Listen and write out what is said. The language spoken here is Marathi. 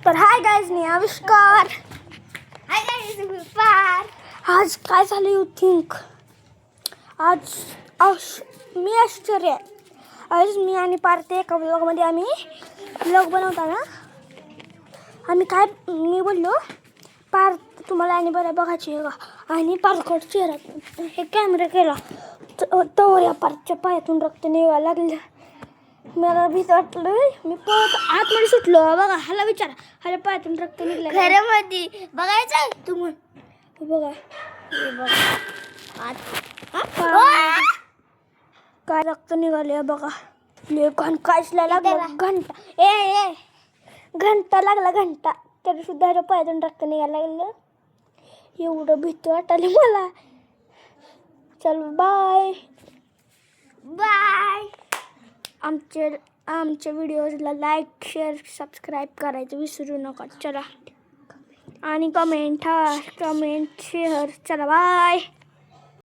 तर हाय गाईज, मी आविष्कार. हाय गाईज, मी पार. आज काय झालं यू थिंक? आज मी आश्चर्य आहे. आज मी आणि पार्थे एका ब्लॉगमध्ये आम्ही ब्लॉग बनवताना मी बोललो तुम्हाला आणि बरं बघायची आहे का, आणि पार्कट चेहरा हे कॅमेरा केला तर या पार्कच्या पायातून रक्त निघायला लागलं. मला भीती वाटलं. मी पळत आतमध्ये सुटलो. बघा, ह्याला विचारा, ह्याला पायातून रक्त निघलं घरामध्ये बघायचं तुम्ही. बघा काय रक्त निघाले बघा. लेखन कायच लागलं. घंटा लागला, घंटा तरी सुद्धा पायातून रक्त निघायला लागलं. एवढं भीती वाटायला मला. चल बाय बाय. आमच्या व्हिडिओजला लाईक, शेअर, सबस्क्राईब करायचं विसरू नका. चला, आणि कमेंट शेअर. चला बाय.